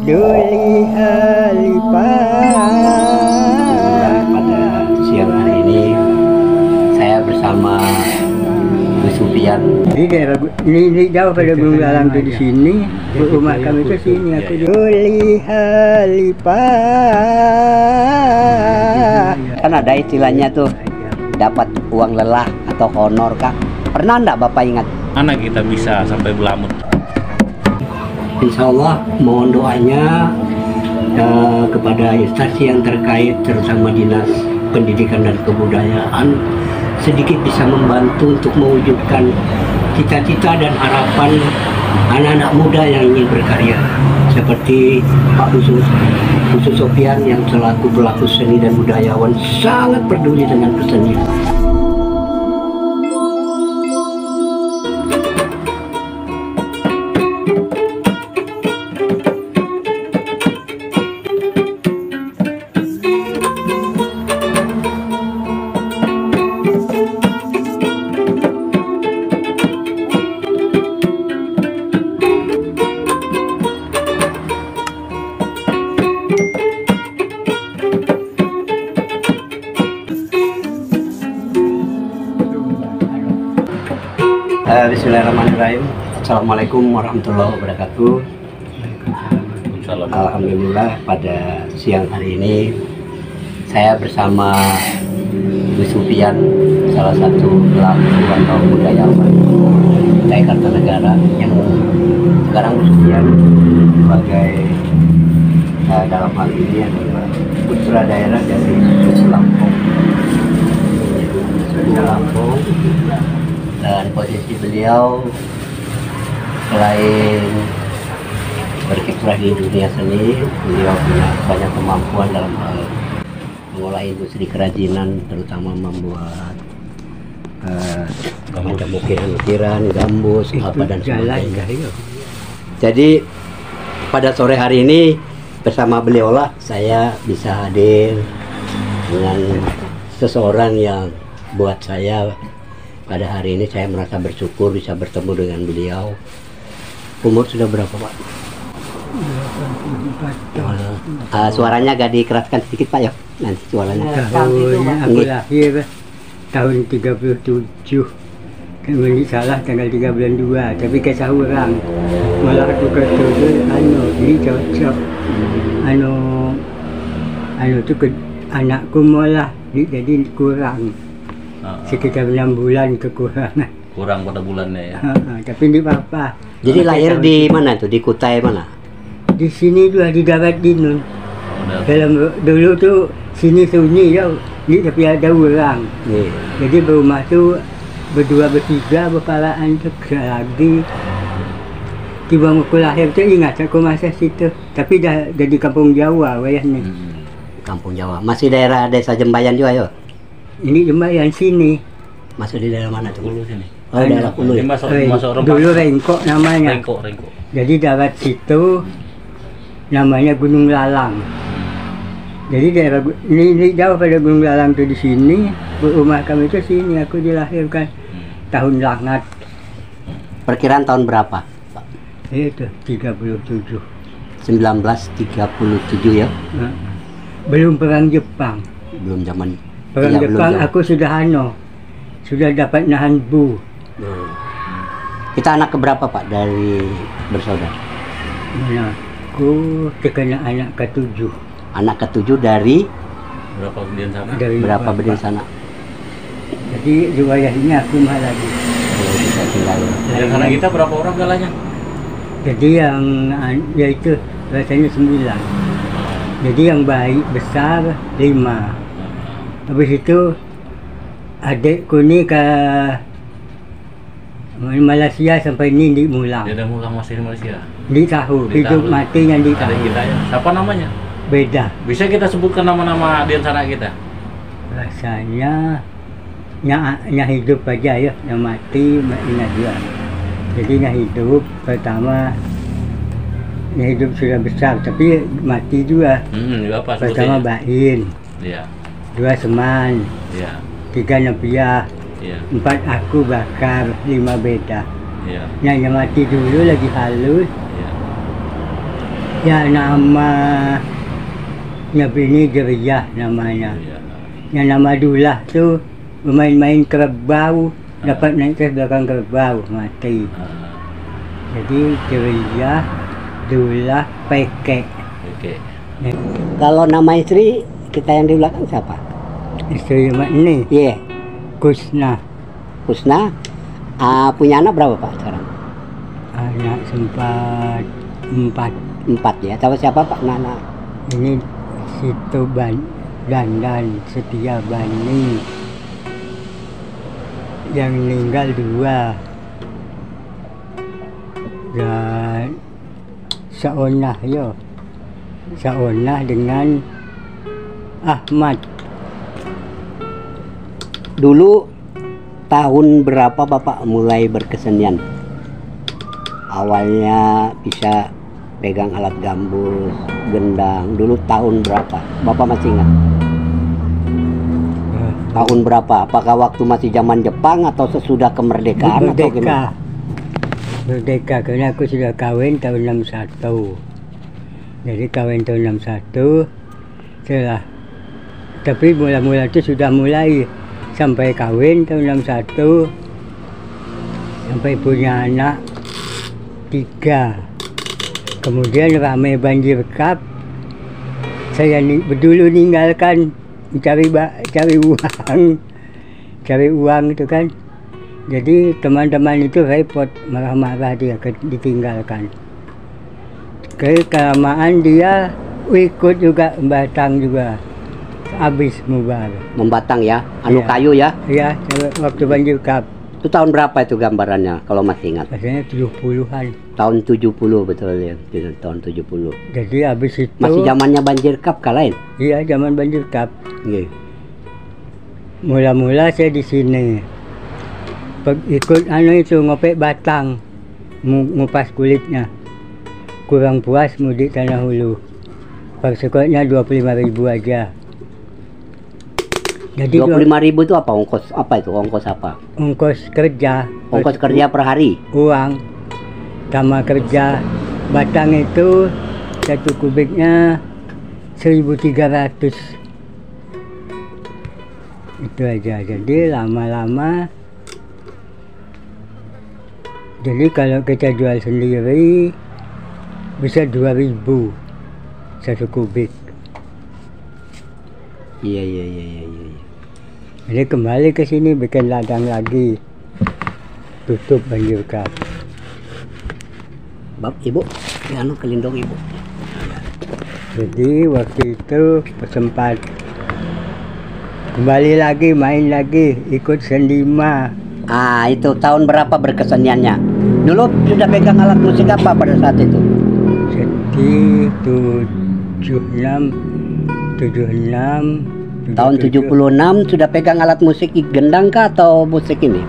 Duli Halifah. Pada siang hari ini saya bersama Bu Supian. Di daerah ini jauh pada Gunung Lalang tuh di sini. Rumah kami itu sini. Aku Duli Halifah. Kan ada istilahnya tuh, dapat uang lelah atau honor, Kak. Pernah enggak Bapak ingat? Mana kita bisa sampai belamut? Insya Allah mohon doanya kepada instansi yang terkait, terutama Dinas Pendidikan dan Kebudayaan, sedikit bisa membantu untuk mewujudkan cita-cita dan harapan anak-anak muda yang ingin berkarya, seperti Pak Bu Supian yang selaku pelaku seni dan budayawan sangat peduli dengan kesenian. Bismillahirrahmanirrahim. Assalamualaikum warahmatullahi wabarakatuh. Alhamdulillah pada siang hari ini saya bersama Bu Supian, salah satu pelaku atau budayawan Kutai Kartanegara, yang sekarang Bu Supian sebagai dalam hal ini adalah putra daerah dari suku Lampung. Dan posisi beliau selain berkiprah di dunia seni, beliau punya banyak kemampuan dalam hal mengolah industri kerajinan, terutama membuat macam ukiran-ukiran, gambus, apa dan sebagainya. Jadi pada sore hari ini bersama beliau lah saya bisa hadir dengan seseorang yang buat saya pada hari ini saya merasa bersyukur bisa bertemu dengan beliau. Umur sudah berapa, Pak? 84 tahun. Suaranya agak dikeraskan sedikit, Pak, ya. Nanti suaranya. Aku lahir tahun 37. Kemudian salah tanggal 3 bulan 2, tapi kisah orang malah aku kata ini cocok. Itu ke anakku malah jadi kurang. Sekitar 6 bulan kekurangan. Kurang pada bulannya ya. Tapi di apa? Jadi lahir di mana tuh? Di Kutai mana? Di sini juga di darat Dinun. Dalam dulu tuh sini sunyi ya, ini tapi ada orang. Jadi rumah tuh berdua bertiga berpalaan tuh lagi. Tiba aku lahir tuh ingat aku masa situ. Tapi dah jadi kampung Jawa wayahnya. Kampung Jawa. Masih daerah Desa Jembayan juga, yo? Ini Jembayan sini. Masuk di daerah mana tuh? Dulu sini. Oh, daerah Ulu. Dulu Rengkok namanya. Rengkok. Jadi darat situ namanya Gunung Lalang. Jadi daerah ini jauh pada Gunung Lalang tuh di sini. Rumah kami itu sini. Aku dilahirkan tahun Langat. Perkiraan tahun berapa, Pak? Itu 37. 1937 ya? Belum perang Jepang. Belum zaman. Perang Jepang aku sudah dapat nahan bu. Kita anak keberapa, Pak, dari bersaudara? Aku terkena anak ke-7. Anak ke-7 dari Berapa bedian sana? Dari berapa bedian sana? Jadi riwayatnya aku mah lagi. Bisa tinggal. Bedian sana kita berapa orang galanya? Jadi yang yaitu rasanya 9. Jadi yang baik besar 5. Habis itu adikku ni ke Malaysia sampai ni di Mulang. Dia dah Mulang masih di Malaysia. Di tahu hidup matinya di tahu. Adik kita ya. Siapa namanya? Beda. Bisa kita sebutkan nama-nama Dian sana kita? Rasanya nya hidup aja ya, yang mati ingat dia. Jadi nya hidup pertama, nya hidup sudah besar tapi mati juga. Apa Pertama Bain. Iya. 2 Seman. Iya. 3 Nepiah. Iya. 4 aku Bakar. 5 Beda. Iya. Yang mati dulu lagi halus. Iya. Ya namanya bini Jeriah namanya. Iya. Yang nama Dullah tuh bermain-main kerbau, dapat naik ke belakang kerbau, mati. Jadi Jeriah, Dullah, Peke. Oke. Kalau nama istri kita yang di belakang siapa? Istri mak ini, Iya, Kusna. Husna. Punya anak berapa Pak sekarang? Anak sempat 4. 4 ya. Tahu siapa Pak Nana? Ini Situ Dandan, Setia Bani. Yang meninggal 2. Dan Saonah yo. Saonah dengan Ahmad. Dulu tahun berapa Bapak mulai berkesenian? Awalnya bisa pegang alat gambus, gendang. Dulu tahun berapa? Bapak masih ingat? Tahun berapa? Apakah waktu masih zaman Jepang atau sesudah kemerdekaan atau gimana? Merdeka karena aku sudah kawin tahun 61. Jadi kawin tahun 61 setelah, tapi mula-mula itu sudah mulai sampai kawin tahun 61 sampai punya anak 3. Kemudian ramai banjir kap, saya dulu ninggalkan cari uang itu kan. Jadi teman-teman itu repot, marah-marah dia ditinggalkan. Kelamaan dia ikut juga Batang juga, habis mubar. Membatang ya, anu Iya. kayu ya. Ya, waktu banjir kap. Itu tahun berapa itu gambarannya kalau masih ingat? Biasanya 70-an. Tahun 70 betul ya, tahun 70. Jadi habis itu Masih zamannya banjir kap kalain? iya, zaman banjir kap. Iya. Mula-mula saya di sini. Ikut itu ngopek batang, ngupas kulitnya. Kurang puas mudik Tanah Hulu. Persekotnya 25.000 aja. Jadi 25.000 itu apa ongkos? Apa itu ongkos apa? ongkos kerja. Ongkos kerja per hari? Uang sama kerja. Batang itu 1 kubiknya 1.300. Itu aja. Jadi lama-lama, jadi kalau kita jual sendiri bisa 2.000 1 kubik. Iya. Jadi kembali ke sini bikin ladang lagi, tutup banjir kap. Ibu, anu kelindung ibu. Jadi waktu itu sempat kembali lagi, main lagi, ikut sendima. Itu tahun berapa berkeseniannya? Dulu sudah pegang alat musik apa pada saat itu? Jadi 76. Tahun 76 sudah pegang alat musik gendang kah atau musik ini?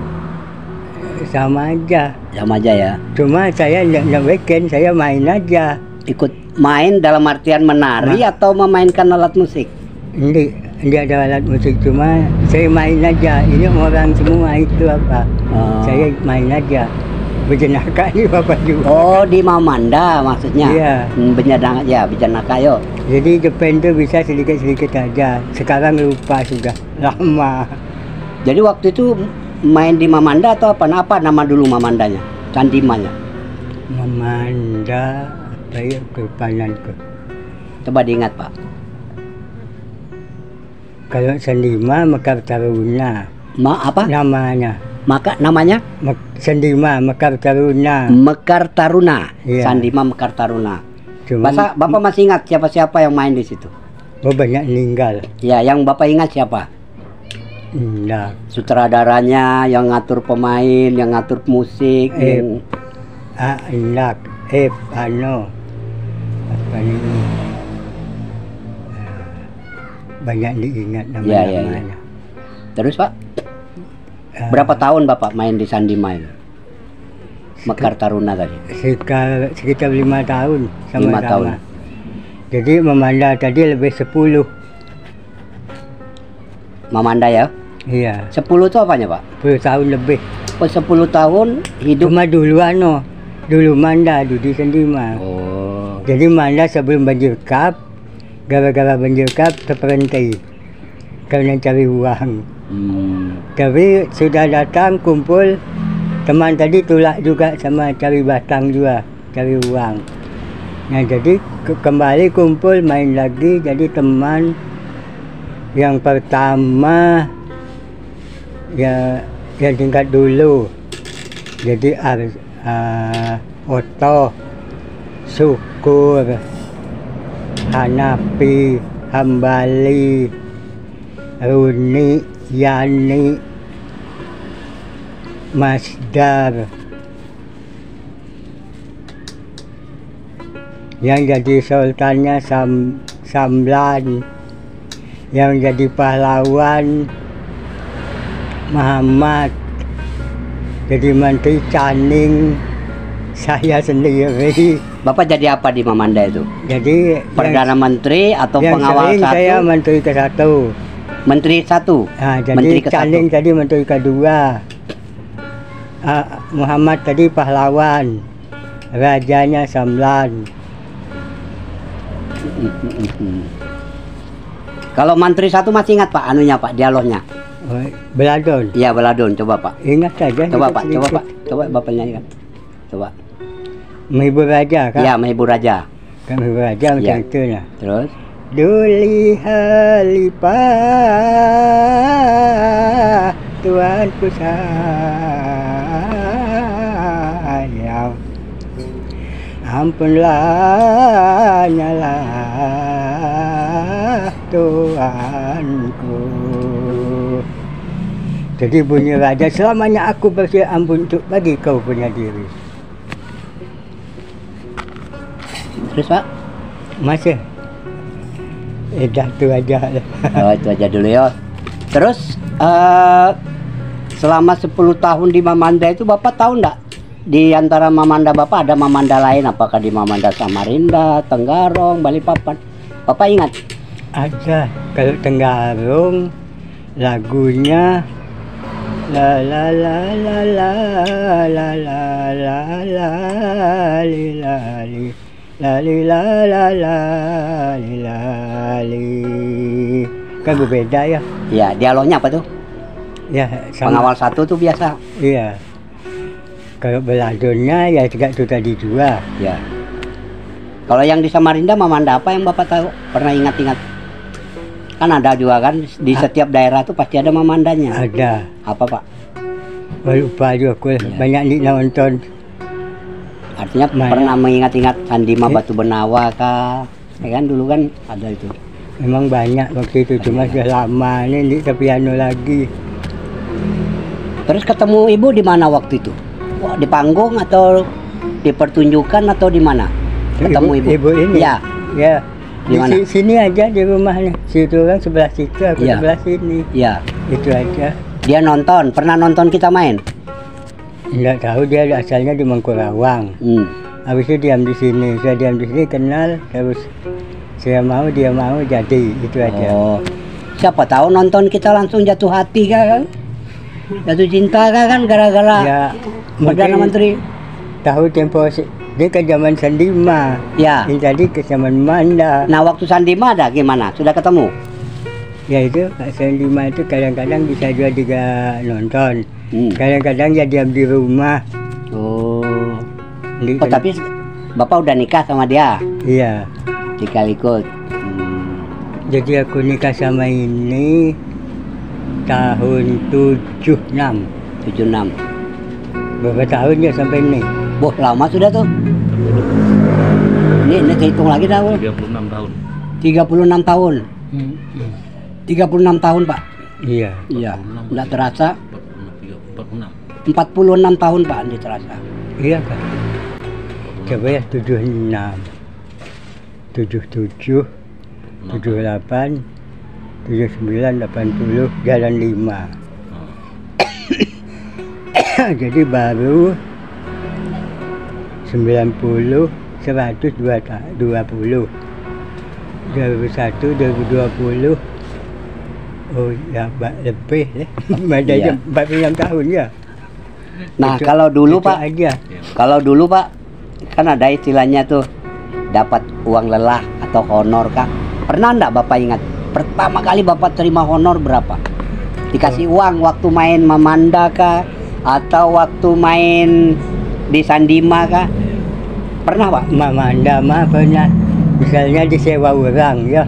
Sama aja. Sama aja ya. Cuma saya nggak bikin, saya main aja. Ikut main dalam artian menari atau memainkan alat musik? Ini ada alat musik, cuma saya main aja. Ini orang semua itu apa? Saya main aja. Bejenaka ini bapak juga. Oh, di Mamanda maksudnya? Iya. Bejenaka ya, bejenaka yo. Jadi Jepang itu bisa sedikit-sedikit aja. Sekarang lupa sudah lama. Jadi waktu itu main di Mamanda atau apa? Apa nama dulu Mamandanya? Candimanya? Mamanda apa ya, kepananku. Coba diingat Pak. Kalau Sandima Mekar Taruna. Apa? Namanya. Maka namanya? Sandima Mekar Taruna. Mekar Taruna. Iya. Sandima Mekar Taruna. Cuma Bapak masih ingat siapa-siapa yang main di situ? banyak meninggal. Ya, yang Bapak ingat siapa? Enggak. Sutradaranya, yang ngatur pemain, yang ngatur musik, yang... Enak. Apa ini? Banyak diingat nama-namanya. Ya. Terus Pak? Berapa tahun Bapak main di Sandima itu? Mekar Taruna tadi? Sekitar 5 tahun sama-sama. 5 tahun. Jadi Mamanda tadi lebih 10. Mamanda ya? Iya. 10 itu apanya Pak? 10 tahun lebih. Oh 10 tahun hidup. Cuma dulu dulu Manda, dulu di Sandima. Oh. Jadi Manda sebelum banjir kap, gara-gara banjir kap terberhenti karena cari uang. Tapi sudah datang kumpul, teman tadi tolak juga sama cari batang juga, cari uang. Nah jadi kembali kumpul main lagi, jadi teman yang pertama ya yang tingkat dulu. Jadi Oto, Syukur, Hanapi, Hambali, Runi, Yani, Masdar. Yang jadi sultannya Samlan, yang jadi pahlawan Muhammad, jadi menteri Caning saya sendiri. Bapak jadi apa di Mamanda itu? Jadi Perdana Menteri atau yang pengawal sering satu? saya menteri ke-1. Menteri satu. Nah, jadi Menteri ke-1. Caning tadi menteri ke-2. Muhammad tadi pahlawan, rajanya Samlan. Kalau menteri satu masih ingat Pak anunya Pak, dialognya? Beladon. Iya Beladon, coba Pak. Ingat saja. Coba Pak, coba Pak, coba Bapak nyanyikan. Coba. Menghibur raja kan? Iya, menghibur raja. Kan menghibur raja macam itu lah. Terus? Duli halipah Tuanku sayang, ampunlah nyalah Tuanku. Jadi bunyi raja, selamanya aku bersedia ampun untuk bagi kau punya diri. Terus Pak? Masih? Dah tu aja lah. Oh, itu aja dulu ya. Terus selama 10 tahun di Mamanda itu Bapak tahu enggak? Di antara Mamanda Bapak ada Mamanda lain, apakah di Mamanda Samarinda, Tenggarong, Balikpapan? Bapak ingat? Ada. Kalau Tenggarong lagunya la la la la la la la la la li la li la li la la la li la li. Kan berbeda ya. Iya, dialognya apa tuh? Ya, sama. Pengawal satu tuh biasa. Iya. Kalau Beladonnya ya juga itu tadi juga. Ya. Kalau yang di Samarinda Mamanda apa yang Bapak tahu? Pernah ingat-ingat? Kan ada juga kan di setiap daerah tuh pasti ada Mamandanya. Ada. Apa Pak? Lupa juga aku. Banyak nih nonton. Artinya Banyak. pernah mengingat-ingat Sandima Batu Benawa kah? Ya kan dulu kan ada itu. Memang banyak waktu itu, cuma sudah lama ini di piano lagi. Terus ketemu ibu di mana waktu itu? Wah, di panggung atau di pertunjukan atau di mana? Ketemu ibu? Ibu ini? Ya. Ya. Di mana? Sini aja di rumahnya. Situ orang sebelah situ, aku Ya. sebelah sini. Ya. Itu aja. Dia nonton, pernah nonton kita main? Enggak tahu, dia asalnya di Mangkurawang. Habis itu diam di sini. Saya diam di sini kenal, terus saya mau, dia mau, jadi itu aja. Oh. Siapa tahu nonton kita langsung jatuh hati kan? Jatuh cinta kan gara-gara Ya, Perdana mungkin Menteri. tahu tempo dia ke zaman Sandima. Ya. Ini tadi ke zaman Manda. Nah waktu Sandima ada gimana? Sudah ketemu? Ya itu Kak Sandima itu kadang-kadang bisa juga nonton. Hmm. Kadang-kadang ya diam di rumah. Oh. Di- Oh tapi Bapak udah nikah sama dia? Iya. Di Kalikut. Jadi aku nikah sama ini tahun 76. 76. Berapa tahun ya sampai ini? Boh lama sudah tuh. Ini hitung lagi dah. 36 tahun. 36 tahun. 36 tahun Pak. Iya. Iya. Nggak terasa. 46. 46 tahun Pak. Nggak terasa. Iya kan. Coba ya 76, 77, 78, 79, 80, jalan 5. Jadi baru 90, 100, 20. 2001, 2020. Oh ya, lebih ya. Madanya 46 tahun ya. Nah Itu- kalau dulu itu Pak, aja. kalau dulu Pak, kan ada istilahnya tuh dapat uang lelah atau honor kah? Pernah enggak Bapak ingat? Pertama kali Bapak terima honor berapa? Dikasih uang waktu main Mamanda kah? Atau waktu main di Sandima kah? Pernah Pak? Mamanda mah pernah, misalnya disewa orang ya,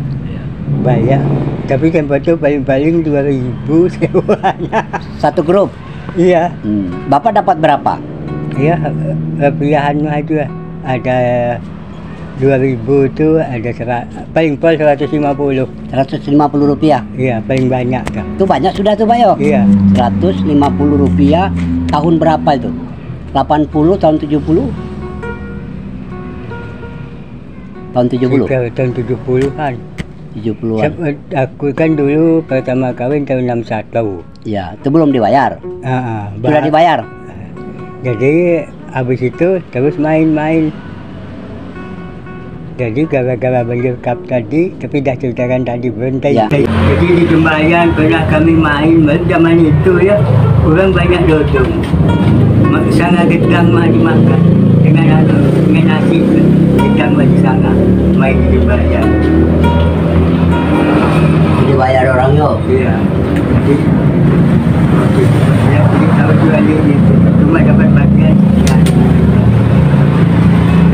bayar. Tapi tempat itu paling-paling 2.000 sewanya. Satu grup? Iya. Bapak dapat berapa? Iya, pilihan aja ada 2.000 itu ada paling pol 150. 150 rupiah? Iya, paling banyak kan. Itu banyak sudah tuh Pak yo? Iya. 150 rupiah tahun berapa itu? 80 tahun 70? Tahun 70? Tahun 70-an. 70-an. Aku kan dulu pertama kawin tahun 61. Ya, itu belum dibayar? Sudah dibayar? Jadi habis itu terus main-main. Jadi gara-gara banjir kap tadi, tapi dah ceritakan tadi berhenti. Ya. Jadi di Jembayan pernah kami main, zaman itu ya, orang banyak dodong. Sangat gedang mah dimakan dengan nasi, gedang mah di sana, main di Jembayan. Dibayar orang yo? Iya. Jadi tahu juga ini, cuma dapat bagian.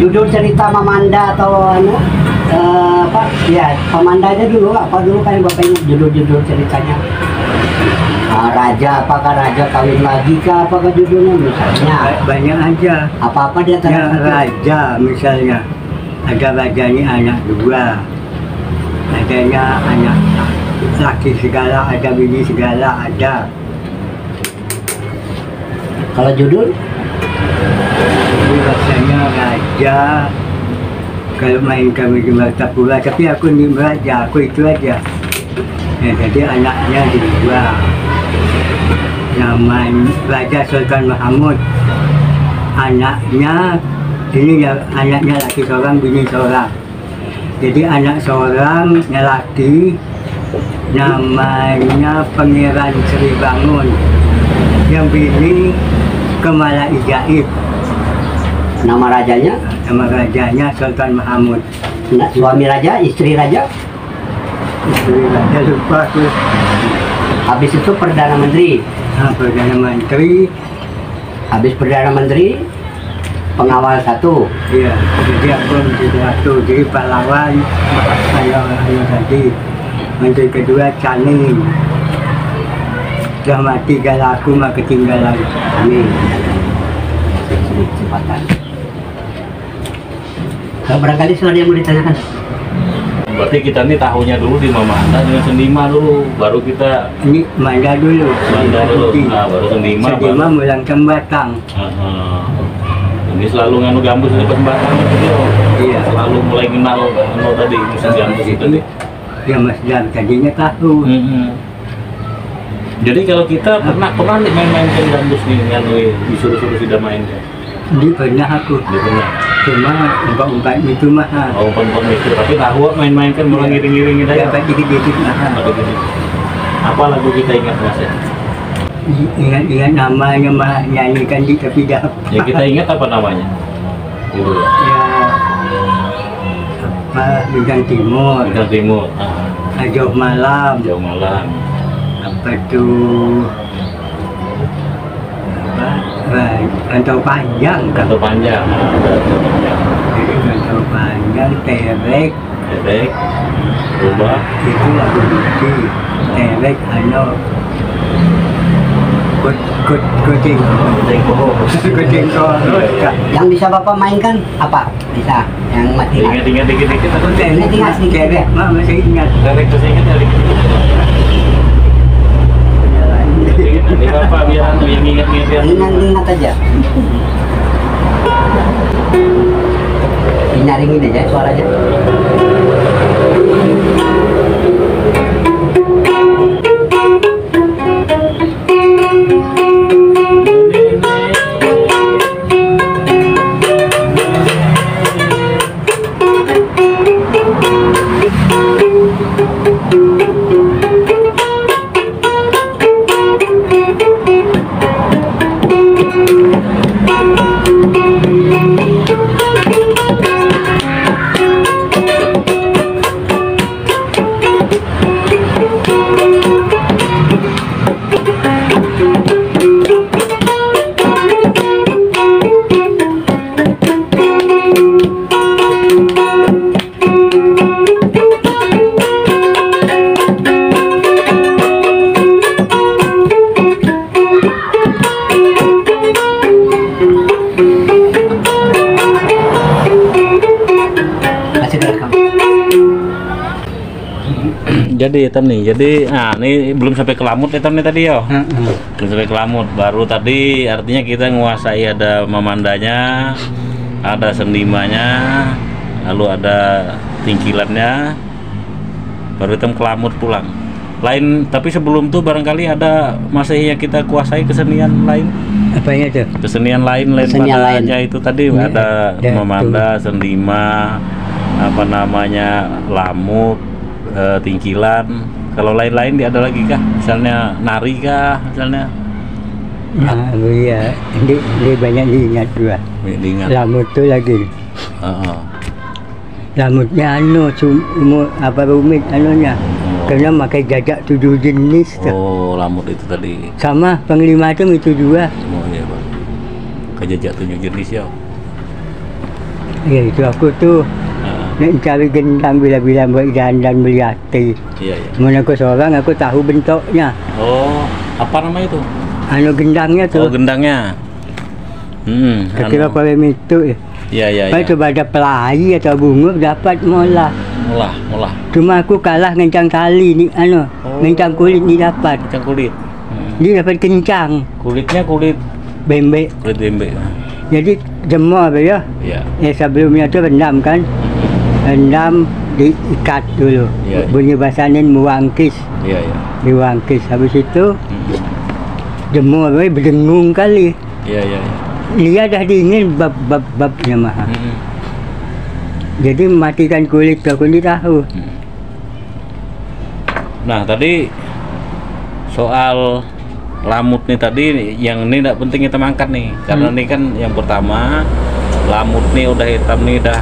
Judul cerita Mamanda atau apa? Ya, Mamanda aja dulu. Apa dulu kan Bapak ingat judul-judul ceritanya? Raja, apakah raja kawin lagi kah? Apakah judulnya misalnya? Banyak aja. Apa-apa dia Ya, raja misalnya. Ada rajanya anak 2. Adanya anak laki segala, ada bini segala, ada. Kalau judul? Jadi rasanya raja. Kalau main kami di Martapura, tapi aku di raja, aku itu aja. Ya, jadi anaknya 2. Namanya Raja Sultan Mahmud. Anaknya ini ya, anaknya laki seorang, bini seorang. Jadi anak seorang laki namanya Pangeran Sri Bangun, yang bini Kemala Ijaib. Nama rajanya? Nama rajanya Sultan Mahmud. Nah, suami raja, istri raja? Istri raja lupa aku. Habis itu Perdana Menteri. Perdana Menteri. Habis Perdana Menteri, pengawal 1. Iya, jadi aku menjadi 1. Jadi pahlawan, ayo tadi. Menteri kedua Caning. Sudah mati galaku mah ketinggalan. Amin. Kesempatan. Barangkali sudah ada yang mau ditanyakan. Berarti kita nih tahunya dulu di Mamanda dengan Sendima dulu, baru kita Ini Manda dulu. nah baru Sendima. Sendima mulang Batang. Ini selalu nganu gambus di Batang gitu. Iya. Selalu mulai kenal tadi musim gambus itu tadi. Ya Mas Dam tadinya tahu. Jadi kalau kita pernah nih main-main gambus nih nganu disuruh-suruh tidak main ya. Di pernah aku. Dia pernah. Cuma umpat-umpat itu mah. Oh, umpat itu. Tapi tahu main-main kan mulai ngiring-ngiring gitu ya. Dapat dikit-dikit mah. Apa lagu kita ingat Mas ya? Ingat namanya mah nyanyikan di tapi dah. Ya kita ingat apa namanya? Gitu ya. Ya apa Bintang Timur. Bintang Timur. Jauh Malam. Jauh Malam. Apa tuh? Rantau Panjang. Rantau Panjang. Jadi Rantau Panjang, Terek. Rubah. Itu lagu Budi. Terek, kucing korot. Yang bisa Bapak mainkan apa? Bisa? Yang mati. Ingat dikit-dikit. Aku ingat sedikit. Masih ingat. Terek masih ingat ya dikit-dikit. Nanti Bapak biar yang ingat-ingat. Ingat aja. Nyaringin aja suaranya. Jadi hitam nih, jadi ini belum sampai ke lamut hitam nih tadi yo. Belum sampai ke lamut, baru tadi artinya kita nguasai ada memandanya, ada sendimanya, lalu ada tingkilannya, baru hitam ke lamut pulang. Lain, tapi sebelum tuh barangkali ada masih yang kita kuasai kesenian lain. Apanya tuh? Kesenian lain Kesenian lain. padanya itu tadi Ya, ada ya, memanda, sendima, apa namanya, lamut, tingkilan. Kalau lain-lain dia ada lagi kah? Misalnya nari kah? Misalnya Nah, iya, ini banyak diingat juga. diingat. Lamut tuh lagi. Heeh. Lamutnya apa rumit anunya. Karena pakai jajak 7 jenis tuh. Oh, lamut itu tadi. Sama Panglima itu juga. Oh iya, Bang. Kejajak 7 jenis ya. Ya itu aku tuh Heeh. nak cari gendang bila-bila buat dandan beli hati. Iya, iya. Mana aku seorang aku tahu bentuknya. Oh, apa nama itu? Anu gendangnya Oh, tuh. gendangnya. Kira paling itu ya. Iya, iya, Kalau iya. coba ada pelayi atau bunga dapat mola. Molah. Cuma aku kalah ngencang tali ni Oh. ngencang kulit ni dapat. Ikan kulit. Dia dapat kencang Kulitnya kulit bembek. bembe. Jadi jemur apa ya? Iya. Sebelumnya tu rendam kan. Rendam diikat dulu. Iya. Bunyi bahasanya muangkis. Iya, iya. Diwangkis habis itu Hmm. jemur berdengung kali. Iya, iya. Dia dah dingin babnya mah. Hmm. Jadi matikan kulit tu aku ni tahu. Nah, tadi soal lamut nih tadi, yang ini tidak penting kita angkat nih, karena ini kan yang pertama lamut nih udah hitam nih, dah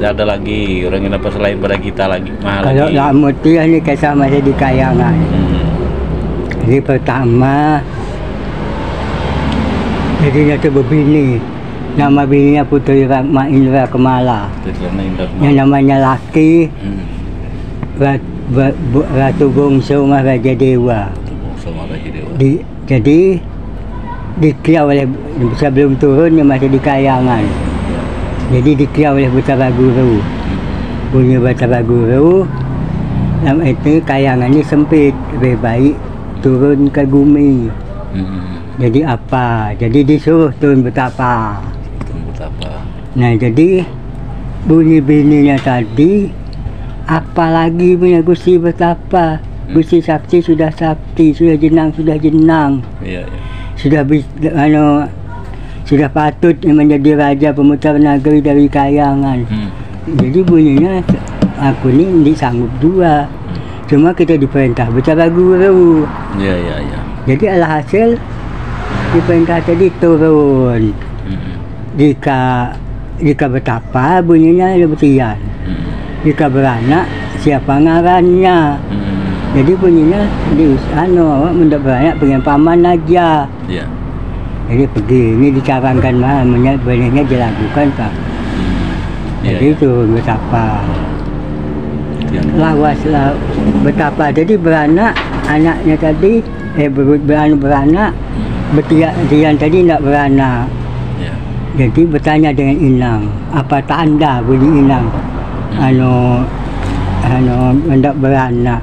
ada lagi orang yang dapat selain pada kita lagi mahal Kalau lagi. lamut tu yang ni kisah masih di kayangan. Hmm. Jadi pertama jadi dia tu berbini. Nama bininya Putri Rahma Indra Kemala. Itu karena indah Yang namanya laki Hmm. Ratu Bongso Maharaja Dewa. Sama Raja Dewa. Jadi dikira oleh sebelum turun dia masih di kayangan. Jadi dikira oleh Batara Guru. Punya Batara Guru. Dalam itu kayangan ini sempit, lebih baik turun ke bumi. Hmm. Jadi apa? Jadi disuruh turun betapa. Tunggu apa? Nah jadi bunyi bininya tadi, apalagi punya Gusti betapa. Gusti sakti, sudah jenang, Iya, iya. sudah patut menjadi raja pemutar negeri dari kayangan. Hmm. Jadi bunyinya aku ni tidak sanggup juga. Cuma kita diperintah Batara Guru. Iya, iya, iya. Jadi alhasil diperintah tadi turun. Hmm. Jika betapa bunyinya lebetian. Hmm. Jika beranak siapa ngarannya. Hmm. Jadi bunyinya awak mendak beranak pengen paman aja. Iya. Jadi pergi ini dicarangkan namanya banyaknya dilakukan Pak. Iya, Jadi iya. turun betapa. Iya. Lawaslah betapa. Jadi beranak anaknya tadi beranak betian tadi tidak beranak. Iya. Jadi bertanya dengan inang, apa tanda bunyi inang? Hendak beranak.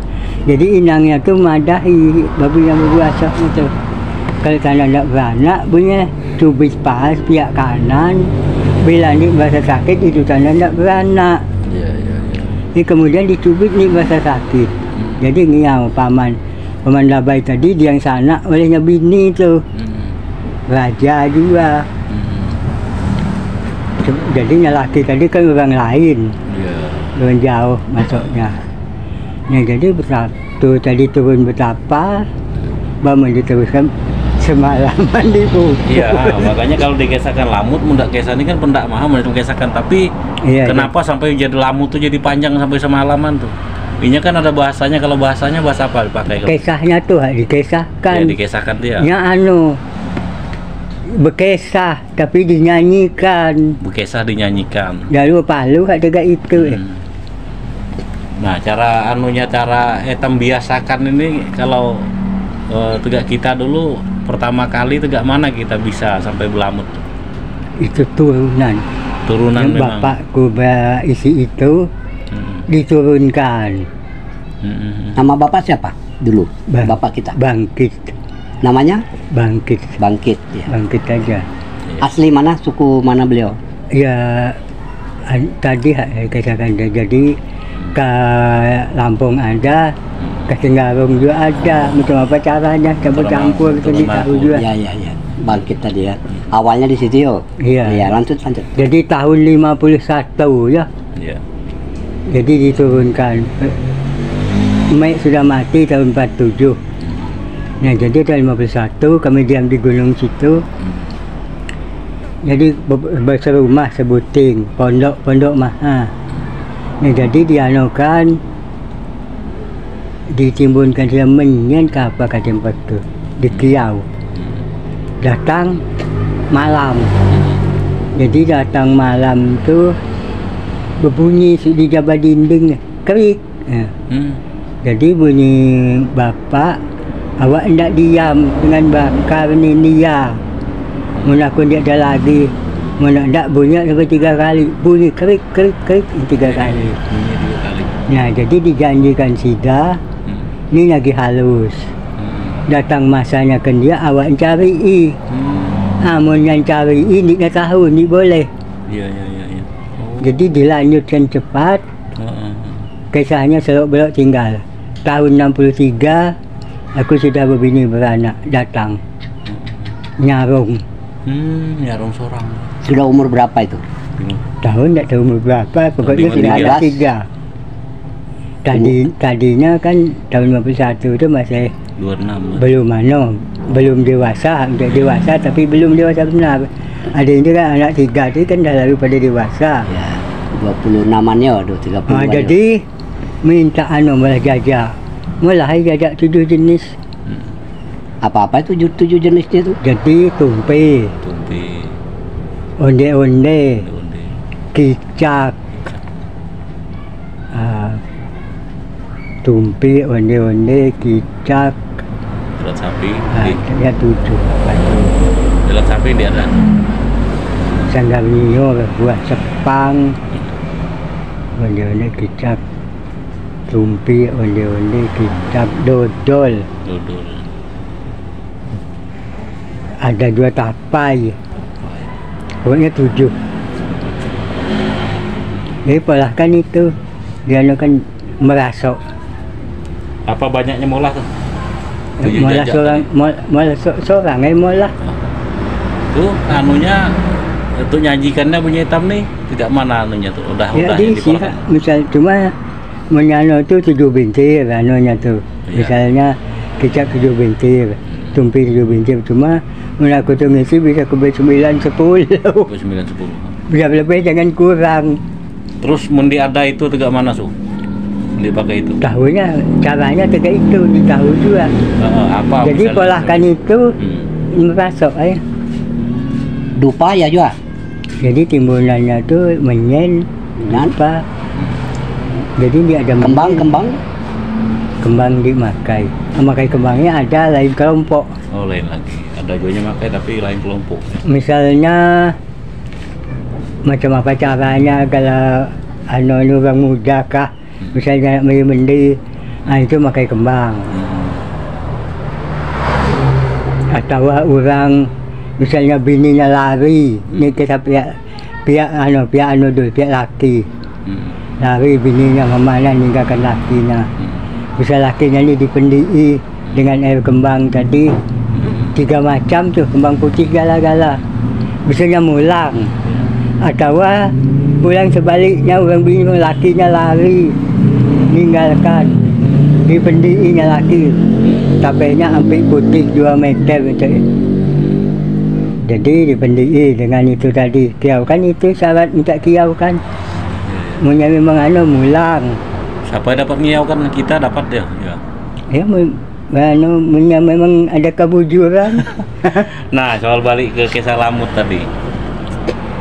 Jadi inangnya tu madahi babi yang berkuasa itu. Kalau tanda hendak beranak, bunyi cubit pas pihak kanan. Bila ni berasa sakit itu tanda hendak beranak. Iya, iya, iya. Ini kemudian dicubit ni berasa sakit. Jadi ngiau paman Labai tadi dia yang sana olehnya bini tu. Raja juga. Jadi lelaki tadi kan orang lain, Iya. orang jauh masuknya. Nah jadi bersatu tadi turun betapa, baru diteruskan semalaman di buku. Iya, makanya kalau dikesahkan lamut, muda kesah ini kan pendak mahal macam kesahkan, tapi Iya, kenapa sampai jadi lamut tuh jadi panjang sampai semalaman tuh? Ini kan ada bahasanya, kalau bahasanya bahasa apa dipakai? Kisahnya tuh dikisahkan. Ya, dikesahkan dia. Ya berkisah tapi dinyanyikan. Bekesah dinyanyikan. Lalu palu kat tegak itu. Nah, cara etam biasakan ini kalau tegak kita dulu pertama kali tegak mana kita bisa sampai belamut? Itu turunan. Turunan Yang memang. bapakku berisi itu diturunkan. Nama bapak siapa dulu? Bapak kita. Bangkit. Namanya? Bangkit. Bangkit. Ya. Bangkit aja. Asli mana? Suku mana beliau? Ya tadi katakan jadi ke Lampung ada, ke Singgarung juga ada. Macam apa caranya campur-campur itu tahu juga. Ya. Bangkit tadi ya. Awalnya di situ yo. Iya. Ya, lanjut. Jadi tahun 51 ya. Iya. Jadi diturunkan. Mek sudah mati tahun 47. Nah, jadi tahun 51 kami diam di gunung situ. Jadi berserumah sebuting pondok maha. Nah, jadi dianukan ditimbunkan semenyen ke apa ke tempat tu di Kiau. Datang malam. Jadi datang malam tu berbunyi di jabah dinding kerik. Jadi bunyi bapak, awak hendak diam dengan bakar ni dia. Mana aku dia ada lagi, mana tak bunyi sampai 3 kali, bunyi kerik 3 kali. Nah, jadi dijanjikan sida, ni lagi halus. Datang masanya kan dia awak cari mun yang cari ni dah tahu ni boleh. Ya. Jadi dilanjutkan cepat. Kisahnya selok belok tinggal. Tahun 63 aku sudah berbini beranak datang. Nyarung. Nyarung seorang. Sudah umur berapa itu? Tahun tak tahu umur berapa, pokoknya sudah ada 3. Tadinya kan tahun 51 itu masih 26. belum dewasa, udah dewasa tapi belum dewasa benar. Ada ini kan anak 3 itu kan dah lalu pada dewasa. Ya, 26-annya waduh 30. Jadi minta malah jajak. Malah jajak 7 jenis. Apa-apa itu 7 jenisnya itu? Jadi tumpi, onde-onde, kicak, tumpi, onde-onde, kicak, Telat sapi. ya 7. Telat sapi dia ada. Sanggarnio, buah sepang, onde-onde, kicak, tumpi, onde-onde, kicak, dodol. Ada 2 tapai, pokoknya 7. Jadi polahkan itu, dia kan merasuk. Apa banyaknya molah tuh? Molah seorang, molah. Tuh anunya, itu nyajikannya punya hitam nih, tidak mana anunya tuh, udah diisi, misal cuma menyano tuh 7 bintir anunya tuh, misalnya kicak 7 bintir, tumpi 7 bintir, cuma aku tuh ngisi bisa ke 9-10. Bisa lebih jangan kurang. Terus mundi ada itu tegak mana su? Dipakai itu? Tahunya caranya tegak itu ditahu juga. Apa? Jadi polahkan itu merasuk aja. Dupa ya juga. Jadi timbulannya tuh menyen apa? Jadi dia ada kembang dimakai. Makai kembangnya ada lain kelompok. Oh lain lagi. Ada juga makai tapi lain kelompok. Misalnya macam apa caranya kalau orang muda kah, misalnya mendi, itu makai kembang. Atau orang misalnya bininya lari, ni kita pihak laki. Lari bininya kemana ninggalkan lakinya. Bisa lakinya ni dipendii dengan air kembang tadi 3 macam tuh, kembang putih gala-gala. Bisanya mulang. Atau pulang sebaliknya orang bini lakinya lari ninggalkan dipendiinya laki. Tapenya ambil putih 2 meter gitu. Jadi dipendii dengan itu tadi. Kiau kan itu syarat minta kiau kan. Punya memang mulang. Siapa dapat ngiau kan kita dapat dia. Ya. Memang ada kebujuran. Nah, soal balik ke kisah lamut tadi.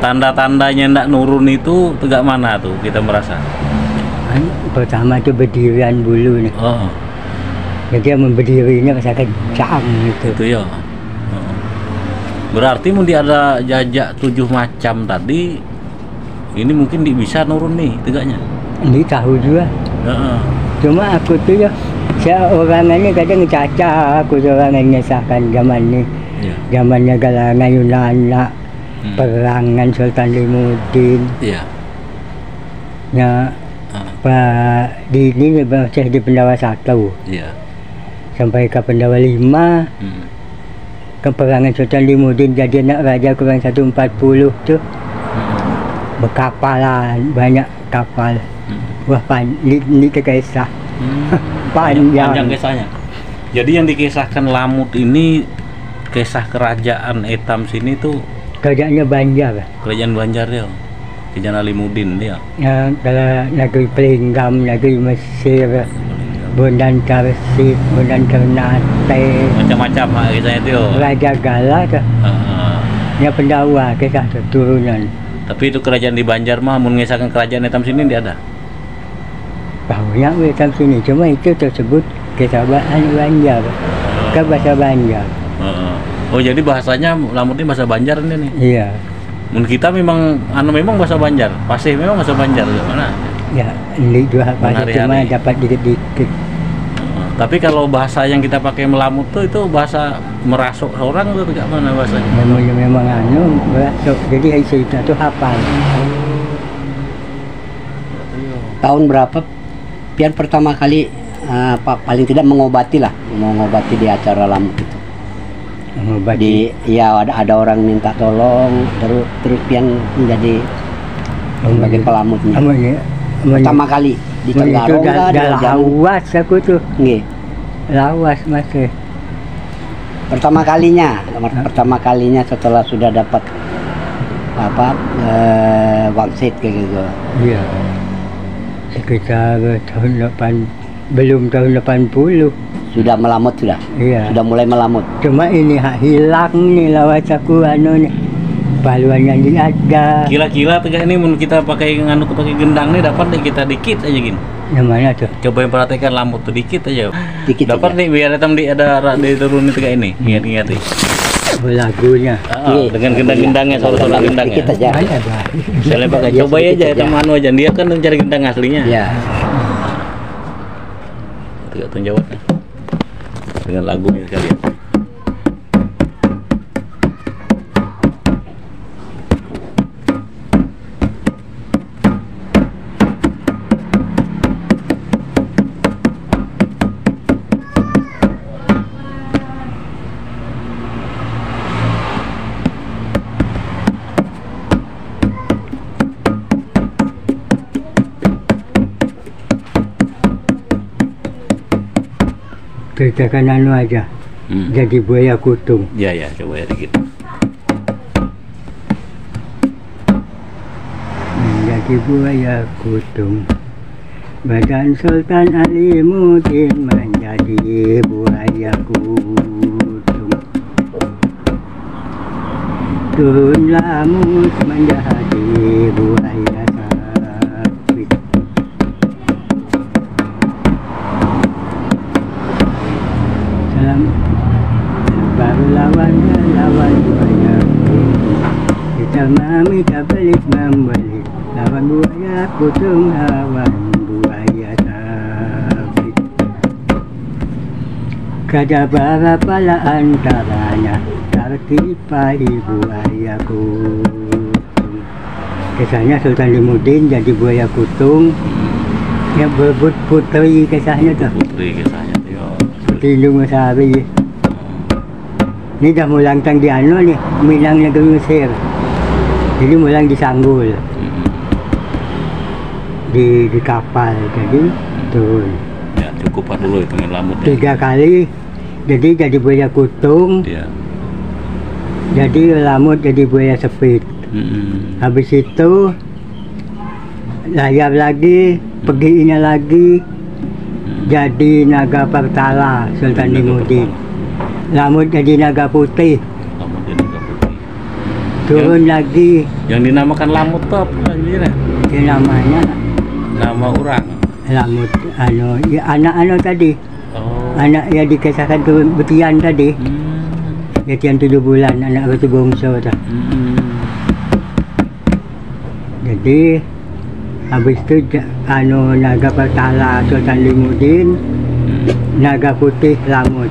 Tanda-tandanya ndak nurun itu tegak mana tuh kita merasa? Pertama itu berdirian bulu nih. Jadi yang berdirinya rasa kencang gitu. Itu ya. Berarti mungkin ada jajak 7 macam tadi. Ini mungkin bisa nurun nih tegaknya. Ini tahu juga. Cuma aku tuh ya, saya orang ini kadang caca aku orang yang nyesahkan zaman ini. Zamannya galangan Yunana, perangan Sultan Limuddin. Ya, Pak di ini masih di Pendawa 1. Sampai ke Pendawa 5. Keperangan Sultan Limuddin jadi anak raja kurang 140 tuh. Berkapalan, banyak kapal. Wah, ini kisah. Panjang kisahnya. Jadi yang dikisahkan Lamut ini kisah kerajaan Etam sini tuh kerajaannya Banjar. Kerajaan Banjar dia. Kerajaan Alimuddin dia. Ya, kalau negeri Pelinggam, negeri Mesir, Bondan Karsit, Bondan Ternate, macam-macam kisahnya itu. Raja Gala tuh. Ya Pendawa kisah keturunan. Tapi itu kerajaan di Banjar mah mengisahkan kerajaan Etam sini dia ada. Banyak Etam sini, cuma itu tersebut kisah Banjar. Ke bahasa Banjar. Oh jadi bahasanya Lamut ini bahasa Banjar ini nih? Iya. Mun kita memang bahasa Banjar, pasti memang bahasa Banjar mana? Ya, ini dua bahasa cuma dapat dikit-dikit. Tapi kalau bahasa yang kita pakai melamut tuh itu bahasa merasuk orang tuh tidak mana bahasanya? Memang merasuk, jadi cerita tuh hafal. Tahun berapa Pian pertama kali paling tidak mengobati di acara Lamut itu? Ada orang minta tolong, terus Pian menjadi sebagai pelamutnya. Pertama kali di Tenggarong lawas aku tuh. Nggih. Lawas masih. Pertama kalinya setelah sudah dapat wangsit kayak gitu. Iya. Sekitar belum tahun 80. Sudah melamut sudah? Iya. Sudah mulai melamut? Cuma ini hilang nih lawas aku nih. Paluan yang ada. Kila-kila tegak ini mun kita pakai gendang nih dapat deh kita dikit aja gini. Yang mana tuh? Coba yang perhatikan Lamut tuh dikit aja. Dikit dapat nih biar ada diturunin tegak ini. Ingat-ingat nih. Lagunya. Dengan gendang-gendangnya, suara-suara gendangnya. Dikit aja. Saya pakai coba aja teman aja. Dia kan mencari gendang aslinya. Iya. Tegak tunjawabnya. Dengan lagunya sekalian. Ceritakan aja. Jadi buaya kutung. Ya, coba ya dikit. Menjadi buaya kutung. Badan Sultan Alimuddin menjadi buaya kutung. Turun Lamut menjadi buaya sabit. Baru lawan buaya kutung. Kita balik membeli. Lawan buaya kutung, lawan buaya sabit. Kada berapa antaranya tertipai buaya kutung. Kisahnya Sultan Limuddin jadi buaya kutung. Yang berebut putri kisahnya tuh. Putri kisahnya tuh. Tindung Sari. Ini dah mulang tang di nih, milang negeri Mesir. Jadi mulang di Sanggul. Di kapal, jadi turun. Ya, cukup dulu itu main Lamut. 3 kali, jadi buaya kutung. Iya. Jadi Lamut jadi buaya sepit. Habis itu layar lagi, perginya lagi. Jadi naga Pertala Sultan Limuddin. Lamut jadi naga putih. Lamut jadi naga putih. Turun lagi. Yang dinamakan Lamut tuh apa namanya? Namanya nama orang. Lamut ya, anak tadi. Oh. Anak yang dikisahkan turun betian tadi. Betian 7 bulan, anak itu bungsu tuh. Jadi habis itu Naga Pertala Sultan Limuddin, Naga Putih Lamut,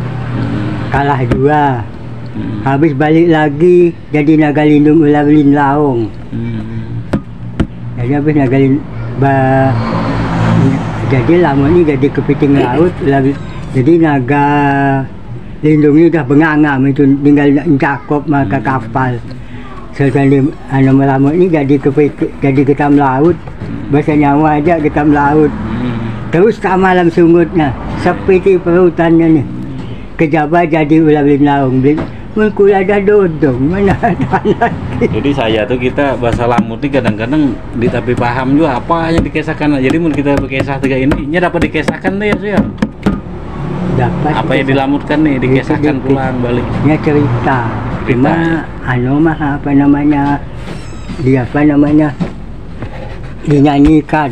kalah 2. Habis balik lagi jadi Naga Lindung Ular Lin Laung. Jadi habis jadi Lamut ini jadi kepiting laut, jadi Naga Lindung ini udah bengangam, itu tinggal cakep maka kapal. Sultan Lamut ini jadi ketam laut, bahasa nyawa aja ketam laut. Terus tak malam sungutnya, sepi di perutannya nih. Kejaba jadi ular Lin Laung, kula ada dodong, mana ada lagi. Jadi saya tuh kita bahasa Lamut nih kadang-kadang tapi paham juga apa yang dikisahkan. Jadi mun kita berkisah tiga ini, dapat dikisahkan deh ya. Dapat. Apa yang dilamutkan nih dikisahkan pulang balik. Ya cerita. Cuma apa namanya? Dinyanyikan.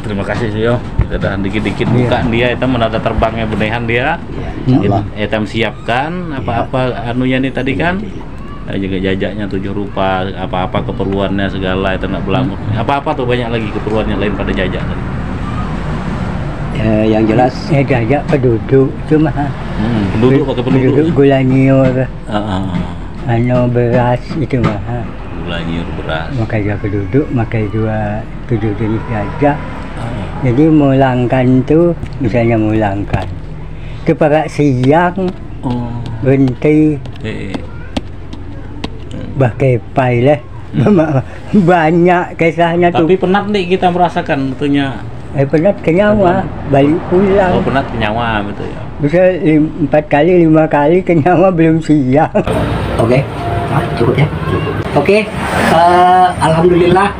Terima kasih sih yo. Kita dikit-dikit buka dia itu menada terbangnya benehan dia. Kita siapkan apa-apa anunya nih tadi kan. Juga jajaknya 7 rupa, apa-apa keperluannya segala itu nak belamut. Apa-apa tuh banyak lagi keperluannya lain pada jajak tadi. Yang jelas jajak penduduk cuma. Penduduk pakai penduduk. Gula nyur. Beras itu mah. Gula nyur beras. Makai penduduk, makai 7 jenis jajak. Jadi mulangkan tuh, misalnya mulangkan itu pada siang, berhenti, pakai pilih, banyak kisahnya tuh. Tapi penat nih kita merasakan tentunya. Penat kenyawa, balik pulang. Penat kenyawa betul ya. Bisa 4 kali, 5 kali kenyawa belum siang. Oke, cukup ya. Oke, alhamdulillah.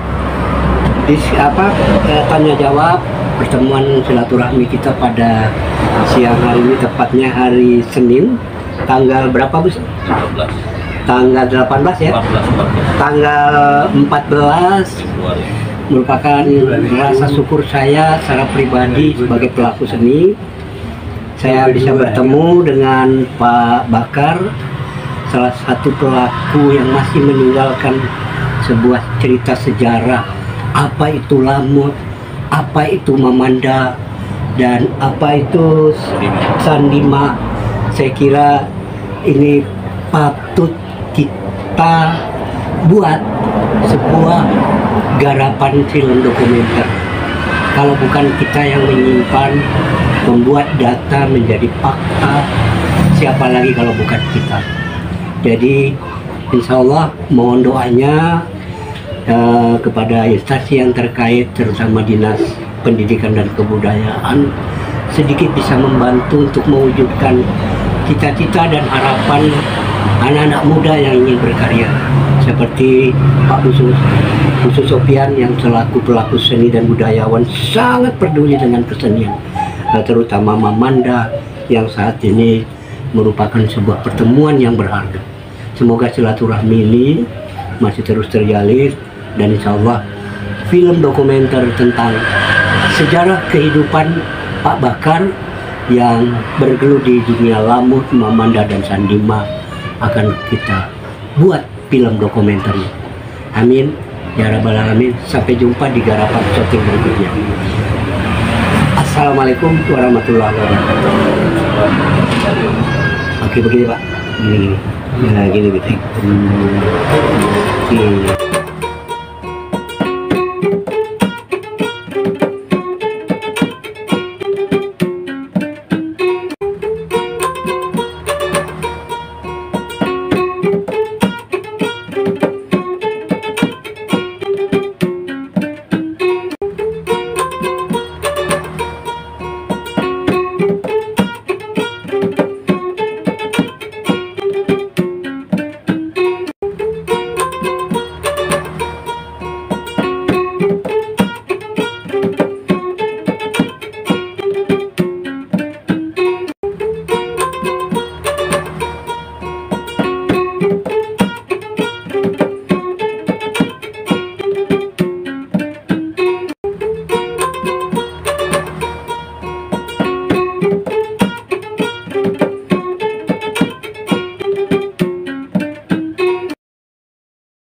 Tanya jawab pertemuan silaturahmi kita pada siang hari ini, tepatnya hari Senin tanggal berapa Bu? 14. Tanggal 18 ya? 14. Tanggal 14 merupakan rasa syukur saya secara pribadi sebagai pelaku seni. Saya bisa bertemu dengan Pak Bakar, salah satu pelaku yang masih meninggalkan sebuah cerita sejarah. Apa itu Lamut, apa itu Mamanda, dan apa itu Sandima. Saya kira ini patut kita buat sebuah garapan film dokumenter. Kalau bukan kita yang menyimpan, membuat data menjadi fakta, siapa lagi kalau bukan kita. Jadi insya Allah mohon doanya kepada instansi yang terkait, terutama Dinas Pendidikan dan Kebudayaan, sedikit bisa membantu untuk mewujudkan cita-cita dan harapan anak-anak muda yang ingin berkarya, seperti Pak Khusus Sopian yang selaku pelaku seni dan budayawan sangat peduli dengan kesenian, terutama Mamanda yang saat ini merupakan sebuah pertemuan yang berharga. Semoga silaturahmi ini masih terus terjalin, dan insya Allah film dokumenter tentang sejarah kehidupan Pak Bakar yang bergelut di dunia Lamut, Mamanda, dan Sandima akan kita buat film dokumenternya. Amin ya rabbal alamin. Sampai jumpa di garapan syuting berikutnya. Assalamualaikum warahmatullahi wabarakatuh. Oke, begini Pak, gini gitu.